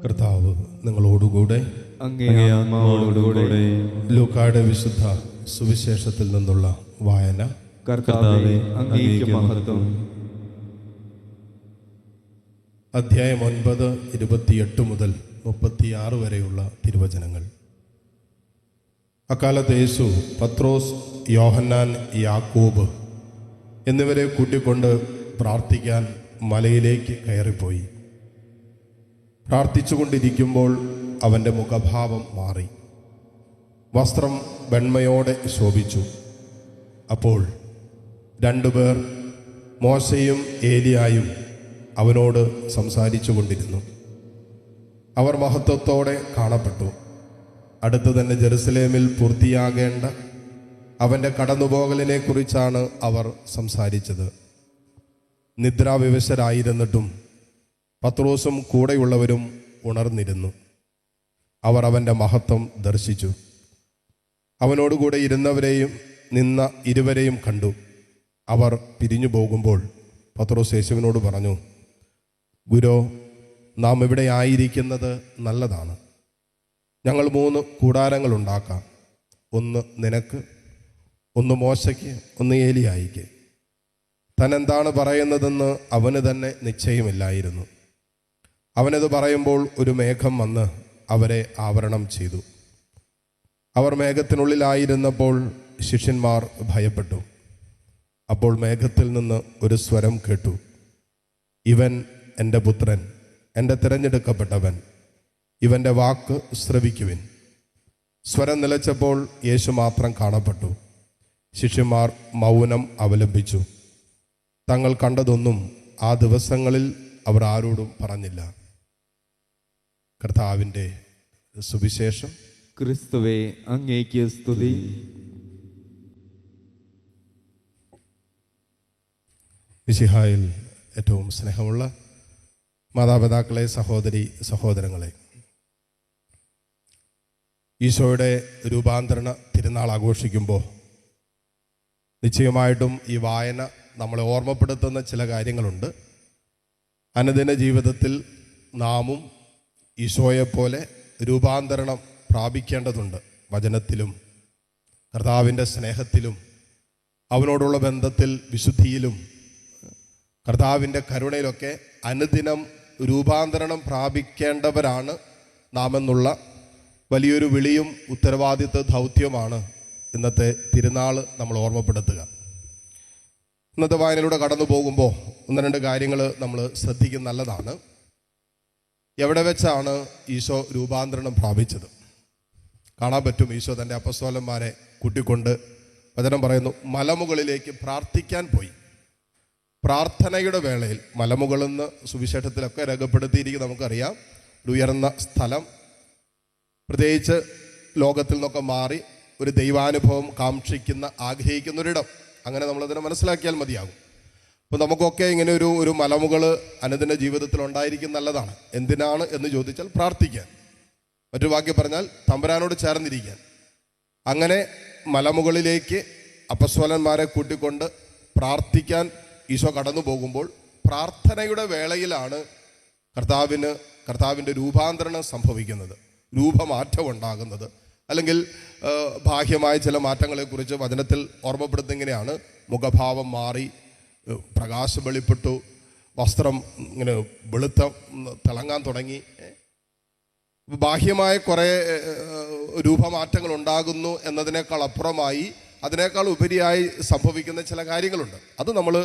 കർത്താവ് നിങ്ങളോടുകൂടെ. അങ്ങേ ആത്മാവോടുകൂടെ. ലൂക്കായുടെ വിശുദ്ധ സുവിശേഷത്തിൽ നിന്നുള്ള വായന. കർത്താവേ, അങ്ങേക്ക് മഹത്വം. അധ്യായം 9, 28 മുതൽ 36 വരെയുള്ള തിരുവചനങ്ങൾ. അക്കാലത്ത് യേശു പത്രോസ്, യോഹന്നാൻ, യാക്കോബ് എന്നിവരെ കൂട്ടിക്കൊണ്ട് പ്രാർത്ഥിക്കാൻ മലയിലേക്ക് കയറിപ്പോയി. പ്രാർത്ഥിച്ചുകൊണ്ടിരിക്കുമ്പോൾ അവൻ്റെ മുഖഭാവം മാറി, വസ്ത്രം വെണ്മയോടെ ശോഭിച്ചു. അപ്പോൾ 2 പേർ, മോശയും ഏലിയായും, അവനോട് സംസാരിച്ചു കൊണ്ടിരുന്നു. അവർ മഹത്വത്തോടെ കാണപ്പെട്ടു. അടുത്തു തന്നെ ജെറുസലേമിൽ പൂർത്തിയാകേണ്ട അവൻ്റെ കടന്നുപോകലിനെക്കുറിച്ചാണ് അവർ സംസാരിച്ചത്. നിദ്രാവിവശരായിരുന്നിട്ടും പത്രോസും കൂടെയുള്ളവരും ഉണർന്നിരുന്നു. അവർ അവൻ്റെ മഹത്വം ദർശിച്ചു. അവനോടുകൂടെ ഇരുന്നവരെയും നിന്ന ഇരുവരെയും കണ്ടു. അവർ പിരിഞ്ഞു പോകുമ്പോൾ പത്രോസ് യേശുവിനോട് പറഞ്ഞു, ഗുരോ, നാം ഇവിടെ ആയിരിക്കുന്നത് നല്ലതാണ്. ഞങ്ങൾ 3 കൂടാരങ്ങൾ ഉണ്ടാക്കാം. ഒന്ന് നിനക്ക്, ഒന്ന് മോശയ്ക്ക്, ഒന്ന് ഏലിയായിക്ക്. താൻ എന്താണ് പറയുന്നതെന്ന് അവന് തന്നെ നിശ്ചയമില്ലായിരുന്നു. അവനത് പറയുമ്പോൾ ഒരു മേഘം വന്ന് അവരെ ആവരണം ചെയ്തു. അവർ മേഘത്തിനുള്ളിലായിരുന്നപ്പോൾ ശിഷ്യന്മാർ ഭയപ്പെട്ടു. അപ്പോൾ മേഘത്തിൽ നിന്ന് ഒരു സ്വരം കേട്ടു, ഇവൻ എൻ്റെ പുത്രൻ, എൻ്റെ തിരഞ്ഞെടുക്കപ്പെട്ടവൻ, ഇവൻ്റെ വാക്ക് ശ്രവിക്കുവിൻ. സ്വരം നിലച്ചപ്പോൾ യേശു മാത്രം കാണപ്പെട്ടു. ശിഷ്യന്മാർ മൗനം അവലംബിച്ചു. തങ്ങൾ കണ്ടതൊന്നും ആ ദിവസങ്ങളിൽ അവർ ആരോടും പറഞ്ഞില്ല. കർത്താവിൻ്റെ സുവിശേഷം. ക്രിസ്തുവേ, അങ്ങേക്ക് സ്തുതി. മിശിഹായിൽ ഏറ്റവും സ്നേഹമുള്ള മാതാപിതാക്കളെ, സഹോദരി സഹോദരങ്ങളെ, ഈശോയുടെ രൂപാന്തരണ തിരുനാൾ ആഘോഷിക്കുമ്പോൾ നിശ്ചയമായിട്ടും ഈ വായന നമ്മളെ ഓർമ്മപ്പെടുത്തുന്ന ചില കാര്യങ്ങളുണ്ട്. അനുദിന ജീവിതത്തിൽ നാമും ഈശോയെപ്പോലെ രൂപാന്തരണം പ്രാപിക്കേണ്ടതുണ്ട്. വചനത്തിലും കർത്താവിൻ്റെ സ്നേഹത്തിലും അവനോടുള്ള ബന്ധത്തിൽ വിശുദ്ധിയിലും കർത്താവിൻ്റെ കരുണയിലൊക്കെ അനുദിനം രൂപാന്തരണം പ്രാപിക്കേണ്ടവരാണ് നാം എന്നുള്ള വലിയൊരു വിളിയും ഉത്തരവാദിത്വ ദൗത്യമാണ് ഇന്നത്തെ തിരുനാൾ നമ്മൾ ഓർമ്മപ്പെടുത്തുക. ഇന്നത്തെ വായനയിലൂടെ കടന്നു പോകുമ്പോൾ 1-2 കാര്യങ്ങൾ നമ്മൾ ശ്രദ്ധിക്കുന്ന നല്ലതാണ്. എവിടെ വെച്ചാണ് ഈശോ രൂപാന്തരണം പ്രാപിച്ചത്? കാണാൻ പറ്റും, ഈശോ തൻ്റെ അപ്പസ്തോലന്മാരെ കൂട്ടിക്കൊണ്ട്, വചനം പറയുന്നു, മലമുകളിലേക്ക് പ്രാർത്ഥിക്കാൻ പോയി. പ്രാർത്ഥനയുടെ വേളയിൽ മലമുകളെന്ന് സുവിശേഷത്തിലൊക്കെ രേഖപ്പെടുത്തിയിരിക്കും, നമുക്കറിയാം. ഒരു ഉയർന്ന സ്ഥലം, പ്രത്യേകിച്ച് ലോകത്തിൽ നിന്നൊക്കെ മാറി ഒരു ദൈവാനുഭവം കാക്ഷിക്കുന്ന, ആഗ്രഹിക്കുന്നൊരിടം. അങ്ങനെ നമ്മളതിനെ മനസ്സിലാക്കിയാൽ മതിയാകും. അപ്പോൾ നമുക്കൊക്കെ ഇങ്ങനെ ഒരു മലമുകൾ അനുദിന ജീവിതത്തിൽ ഉണ്ടായിരിക്കും, നല്ലതാണ്. എന്തിനാണ് എന്ന് ചോദിച്ചാൽ പ്രാർത്ഥിക്കാൻ. മറ്റു വാക്യം പറഞ്ഞാൽ തമ്പുരാനോട് ചേർന്നിരിക്കാൻ. അങ്ങനെ മലമുകളിലേക്ക് അപ്പസ്തോലന്മാരെ കൂട്ടിക്കൊണ്ട് പ്രാർത്ഥിക്കാൻ ഈശോ കടന്നു പോകുമ്പോൾ പ്രാർത്ഥനയുടെ വേളയിലാണ് കർത്താവിൻ്റെ രൂപാന്തരണം സംഭവിക്കുന്നത്, രൂപമാറ്റം ഉണ്ടാകുന്നത്. അല്ലെങ്കിൽ ബാഹ്യമായ ചില മാറ്റങ്ങളെക്കുറിച്ച് വചനത്തിൽ ഓർമ്മപ്പെടുത്തിങ്ങനെയാണ്, മുഖഭാവം മാറി, പ്രകാശം വെളിപ്പെട്ടു, വസ്ത്രം ഇങ്ങനെ തിളങ്ങാൻ തുടങ്ങി. ബാഹ്യമായ കുറേ രൂപമാറ്റങ്ങൾ ഉണ്ടാകുന്നു എന്നതിനേക്കാൾ അപ്പുറമായി, അതിനേക്കാൾ ഉപരിയായി സംഭവിക്കുന്ന ചില കാര്യങ്ങളുണ്ട്. അത് നമ്മൾ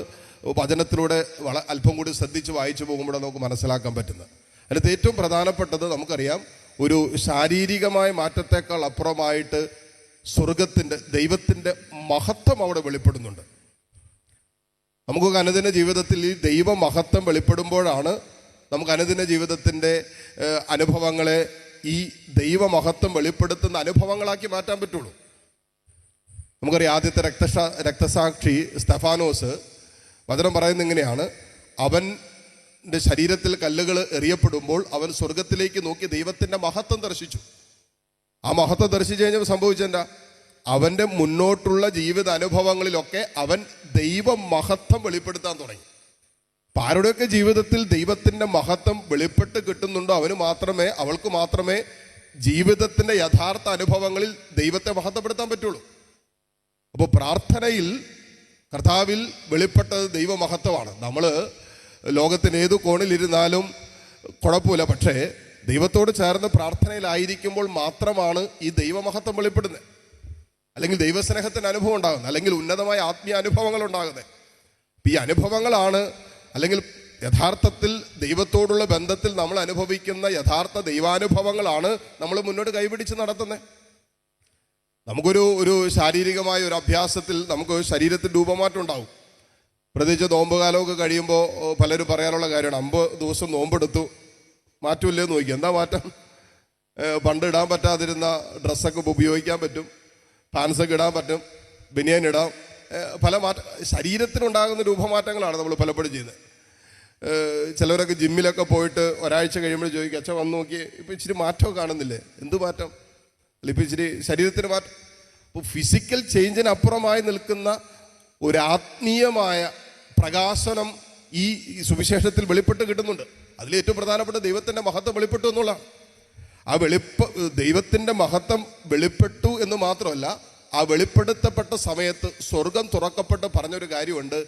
വചനത്തിലൂടെ അല്പം കൂടി ശ്രദ്ധിച്ച് വായിച്ചു പോകുമ്പോഴാണ് നമുക്ക് മനസ്സിലാക്കാൻ പറ്റുന്നത്. അതിനകത്ത് ഏറ്റവും പ്രധാനപ്പെട്ടത് നമുക്കറിയാം, ഒരു ശാരീരികമായ മാറ്റത്തേക്കാൾ അപ്പുറമായിട്ട് സ്വർഗത്തിൻ്റെ, ദൈവത്തിൻ്റെ മഹത്വം അവിടെ വെളിപ്പെടുന്നുണ്ട്. നമുക്ക് അനുദിന ജീവിതത്തിൽ ഈ ദൈവമഹത്വം വെളിപ്പെടുമ്പോഴാണ് നമുക്ക് അനുദിന ജീവിതത്തിൻ്റെ അനുഭവങ്ങളെ ഈ ദൈവമഹത്വം വെളിപ്പെടുത്തുന്ന അനുഭവങ്ങളാക്കി മാറ്റാൻ പറ്റുള്ളൂ. നമുക്കറിയാം, ആദ്യത്തെ രക്തസാക്ഷി സ്തെഫാനോസ്, വചനം പറയുന്നത് ഇങ്ങനെയാണ്, അവൻ്റെ ശരീരത്തിൽ കല്ലുകൾ എറിയപ്പെടുമ്പോൾ അവൻ സ്വർഗത്തിലേക്ക് നോക്കി ദൈവത്തിൻ്റെ മഹത്വം ദർശിച്ചു. ആ മഹത്വം ദർശിച്ചു കഴിഞ്ഞാൽ സംഭവിച്ചെന്താ? അവൻ്റെ മുന്നോട്ടുള്ള ജീവിത അനുഭവങ്ങളിലൊക്കെ അവൻ ദൈവ മഹത്വം വെളിപ്പെടുത്താൻ തുടങ്ങി. അപ്പം ആരുടെയൊക്കെ ജീവിതത്തിൽ ദൈവത്തിൻ്റെ മഹത്വം വെളിപ്പെട്ട് കിട്ടുന്നുണ്ടോ അവൾക്ക് മാത്രമേ ജീവിതത്തിൻ്റെ യഥാർത്ഥ അനുഭവങ്ങളിൽ ദൈവത്തെ മഹത്വപ്പെടുത്താൻ പറ്റുള്ളൂ. അപ്പോൾ പ്രാർത്ഥനയിൽ കർത്താവിൽ വെളിപ്പെട്ടത് ദൈവമഹത്വമാണ്. നമ്മൾ ലോകത്തിന് ഏതു കോണിലിരുന്നാലും കുഴപ്പമില്ല, പക്ഷേ ദൈവത്തോട് ചേർന്ന് പ്രാർത്ഥനയിലായിരിക്കുമ്പോൾ മാത്രമാണ് ഈ ദൈവമഹത്വം വെളിപ്പെടുന്നത്, അല്ലെങ്കിൽ ദൈവസ്നേഹത്തിൻ്റെ അനുഭവം ഉണ്ടാകുന്നത്, അല്ലെങ്കിൽ ഉന്നതമായ ആത്മീയ അനുഭവങ്ങൾ ഉണ്ടാകുന്നത്. ഈ അനുഭവങ്ങളാണ്, അല്ലെങ്കിൽ യഥാർത്ഥത്തിൽ ദൈവത്തോടുള്ള ബന്ധത്തിൽ നമ്മൾ അനുഭവിക്കുന്ന യഥാർത്ഥ ദൈവാനുഭവങ്ങളാണ് നമ്മൾ മുന്നോട്ട് കൈപിടിച്ച് നടത്തുന്നത്. നമുക്കൊരു ശാരീരികമായ ഒരു അഭ്യാസത്തിൽ നമുക്ക് ശരീരത്തിൽ രൂപമാറ്റം ഉണ്ടാവും. പ്രത്യേകിച്ച് നോമ്പ് കാലമൊക്കെ കഴിയുമ്പോൾ പലരും പറയാനുള്ള കാര്യമാണ്, 50 ദിവസം നോമ്പെടുത്തു, മാറ്റമില്ലെന്ന് നോക്കി. എന്താ മാറ്റം? പണ്ട് ഇടാൻ പറ്റാതിരുന്ന ഡ്രസ്സൊക്കെ ഉപയോഗിക്കാൻ പറ്റും, പാൻസൊക്കെ ഇടാൻ പറ്റും, ബനിയൻ ഇടാം, പല ശരീരത്തിനുണ്ടാകുന്ന രൂപമാറ്റങ്ങളാണ് നമ്മൾ പലപ്പോഴും ചെയ്യുന്നത്. ചിലവരൊക്കെ ജിമ്മിലൊക്കെ പോയിട്ട് ഒരാഴ്ച കഴിയുമ്പോൾ ചോദിക്കും, അച്ഛൻ വന്ന് നോക്കി ഇപ്പം ഇച്ചിരി മാറ്റമൊക്കെ കാണുന്നില്ലേ? എന്ത് മാറ്റം? അല്ല, ഇപ്പം ഇച്ചിരി ശരീരത്തിന് മാറ്റം. അപ്പോൾ ഫിസിക്കൽ ചേഞ്ചിനപ്പുറമായി നിൽക്കുന്ന ഒരു ആത്മീയമായ പ്രകാശനം ഈ സുവിശേഷത്തിൽ വെളിപ്പെട്ട് കിട്ടുന്നുണ്ട്. അതിലേറ്റവും പ്രധാനപ്പെട്ട ദൈവത്തിൻ്റെ മഹത്വം വെളിപ്പെട്ടു എന്നുള്ളതാണ്. ആ ദൈവത്തിൻ്റെ മഹത്വം വെളിപ്പെട്ടു എന്ന് മാത്രമല്ല, ആ വെളിപ്പെടുത്തപ്പെട്ട സമയത്ത് സ്വർഗം തുറക്കപ്പെട്ട് പറഞ്ഞൊരു കാര്യമുണ്ട്,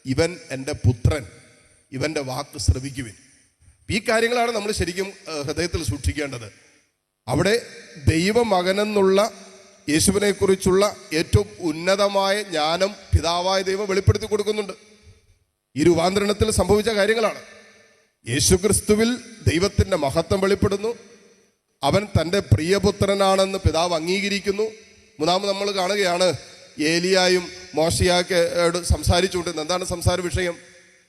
ഇവൻ എൻ്റെ പുത്രൻ, ഇവൻ്റെ വാക്ക് ശ്രവിക്കുവിൻ. ഈ കാര്യങ്ങളാണ് നമ്മൾ ശരിക്കും ഹൃദയത്തിൽ സൂക്ഷിക്കേണ്ടത്. അവിടെ ദൈവമകനെന്നുള്ള യേശുവിനെ കുറിച്ചുള്ള ഏറ്റവും ഉന്നതമായ ജ്ഞാനം പിതാവായ ദൈവം വെളിപ്പെടുത്തി കൊടുക്കുന്നുണ്ട്. ഈ രൂപാന്തരണത്തിൽ സംഭവിച്ച കാര്യങ്ങളാണ്. യേശുക്രിസ്തുവിൽ ദൈവത്തിൻ്റെ മഹത്വം വെളിപ്പെടുന്നു. അവൻ തൻ്റെ പ്രിയപുത്രനാണെന്ന് പിതാവ് അംഗീകരിക്കുന്നു. മൂന്നാമത് നമ്മൾ കാണുകയാണ്, ഏലിയായും മോശയായോട് സംസാരിച്ചുകൊണ്ടിരുന്നത്. എന്താണ് സംസാര വിഷയം?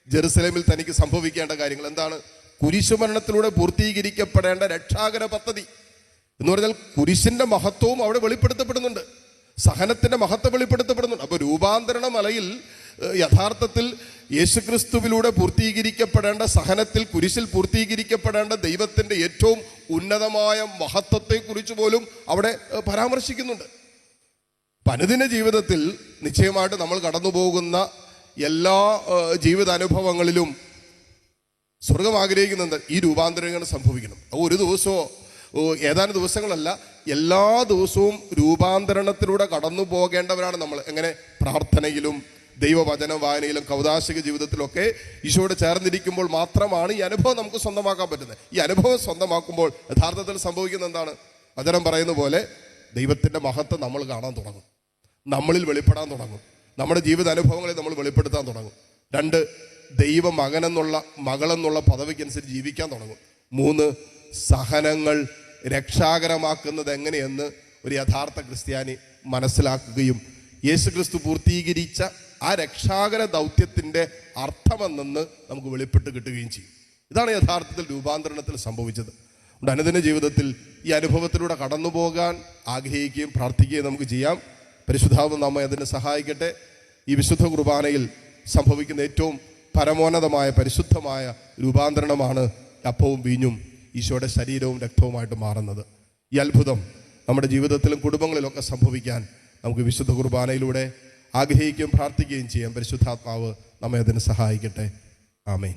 ജെറുസലേമിൽ തനിക്ക് സംഭവിക്കേണ്ട കാര്യങ്ങൾ എന്താണ്? കുരിശുമരണത്തിലൂടെ പൂർത്തീകരിക്കപ്പെടേണ്ട രക്ഷാകര പദ്ധതി എന്ന് പറഞ്ഞാൽ കുരിശിന്റെ മഹത്വവും അവിടെ വെളിപ്പെടുത്തപ്പെടുന്നുണ്ട്, സഹനത്തിന്റെ മഹത്വം വെളിപ്പെടുത്തപ്പെടുന്നുണ്ട്. അപ്പോൾ രൂപാന്തരണ മലയിൽ യഥാർത്ഥത്തിൽ യേശുക്രിസ്തുവിലൂടെ പൂർത്തീകരിക്കപ്പെടേണ്ട, സഹനത്തിൽ കുരിശിൽ പൂർത്തീകരിക്കപ്പെടേണ്ട ദൈവത്തിന്റെ ഏറ്റവും ഉന്നതമായ മഹത്വത്തെക്കുറിച്ച് പോലും അവിടെ പരാമർശിക്കുന്നുണ്ട്. അനുദിന ജീവിതത്തിൽ നിശ്ചയമായിട്ട് നമ്മൾ കടന്നു പോകുന്ന എല്ലാ ജീവിതാനുഭവങ്ങളിലും സ്വർഗം ആഗ്രഹിക്കുന്നുണ്ട് ഈ രൂപാന്തരങ്ങൾ സംഭവിക്കണം. ഒരു ദിവസമോ ഏതാനും ദിവസങ്ങളല്ല, എല്ലാ ദിവസവും രൂപാന്തരണത്തിലൂടെ കടന്നു പോകേണ്ടവരാണ് നമ്മൾ. എങ്ങനെ? പ്രാർത്ഥനയിലും ദൈവവചന വായനയിലും കൗദാശിക ജീവിതത്തിലൊക്കെ ഈശോയോട് ചേർന്നിരിക്കുമ്പോൾ മാത്രമാണ് ഈ അനുഭവം നമുക്ക് സ്വന്തമാക്കാൻ പറ്റുന്നത്. ഈ അനുഭവം സ്വന്തമാക്കുമ്പോൾ യഥാർത്ഥത്തിൽ സംഭവിക്കുന്ന എന്താണ്? വചനം പറയുന്ന പോലെ ദൈവത്തിൻ്റെ മഹത്വം നമ്മൾ കാണാൻ തുടങ്ങും, നമ്മളിൽ വെളിപ്പെടാൻ തുടങ്ങും, നമ്മുടെ ജീവിത അനുഭവങ്ങളെ നമ്മൾ വെളിപ്പെടുത്താൻ തുടങ്ങും. 2, ദൈവമകനെന്നുള്ള മകളെന്നുള്ള പദവിക്കനുസരിച്ച് ജീവിക്കാൻ തുടങ്ങും. 3, സഹനങ്ങൾ രക്ഷാകരമാക്കുന്നത് എങ്ങനെയെന്ന് ഒരു യഥാർത്ഥ ക്രിസ്ത്യാനി മനസ്സിലാക്കുകയും യേശുക്രിസ്തു പൂർത്തീകരിച്ച ആ രക്ഷാകര ദൗത്യത്തിൻ്റെ അർത്ഥമെന്ന് നമുക്ക് വെളിപ്പെട്ട് കിട്ടുകയും ചെയ്യും. ഇതാണ് യഥാർത്ഥത്തിൽ രൂപാന്തരണത്തിൽ സംഭവിച്ചത്. അതുകൊണ്ട് അനുദിന ജീവിതത്തിൽ ഈ അനുഭവത്തിലൂടെ കടന്നു പോകാൻ ആഗ്രഹിക്കുകയും പ്രാർത്ഥിക്കുകയും നമുക്ക് ചെയ്യാം. പരിശുദ്ധാത്മാവ് നമ്മെ അതിന് സഹായിക്കട്ടെ. ഈ വിശുദ്ധ കുർബാനയിൽ സംഭവിക്കുന്ന ഏറ്റവും പരമോന്നതമായ പരിശുദ്ധമായ രൂപാന്തരണമാണ് അപ്പവും വീഞ്ഞും ഈശോയുടെ ശരീരവും രക്തവുമായിട്ട് മാറുന്നത്. ഈ അത്ഭുതം നമ്മുടെ ജീവിതത്തിലും കുടുംബങ്ങളിലൊക്കെ സംഭവിക്കാൻ നമുക്ക് വിശുദ്ധ കുർബാനയിലൂടെ ആഗ്രഹിക്കുകയും പ്രാർത്ഥിക്കുകയും ചെയ്യാം. പരിശുദ്ധാത്മാവ് നമ്മെ അതിന് സഹായിക്കട്ടെ. ആമേൻ.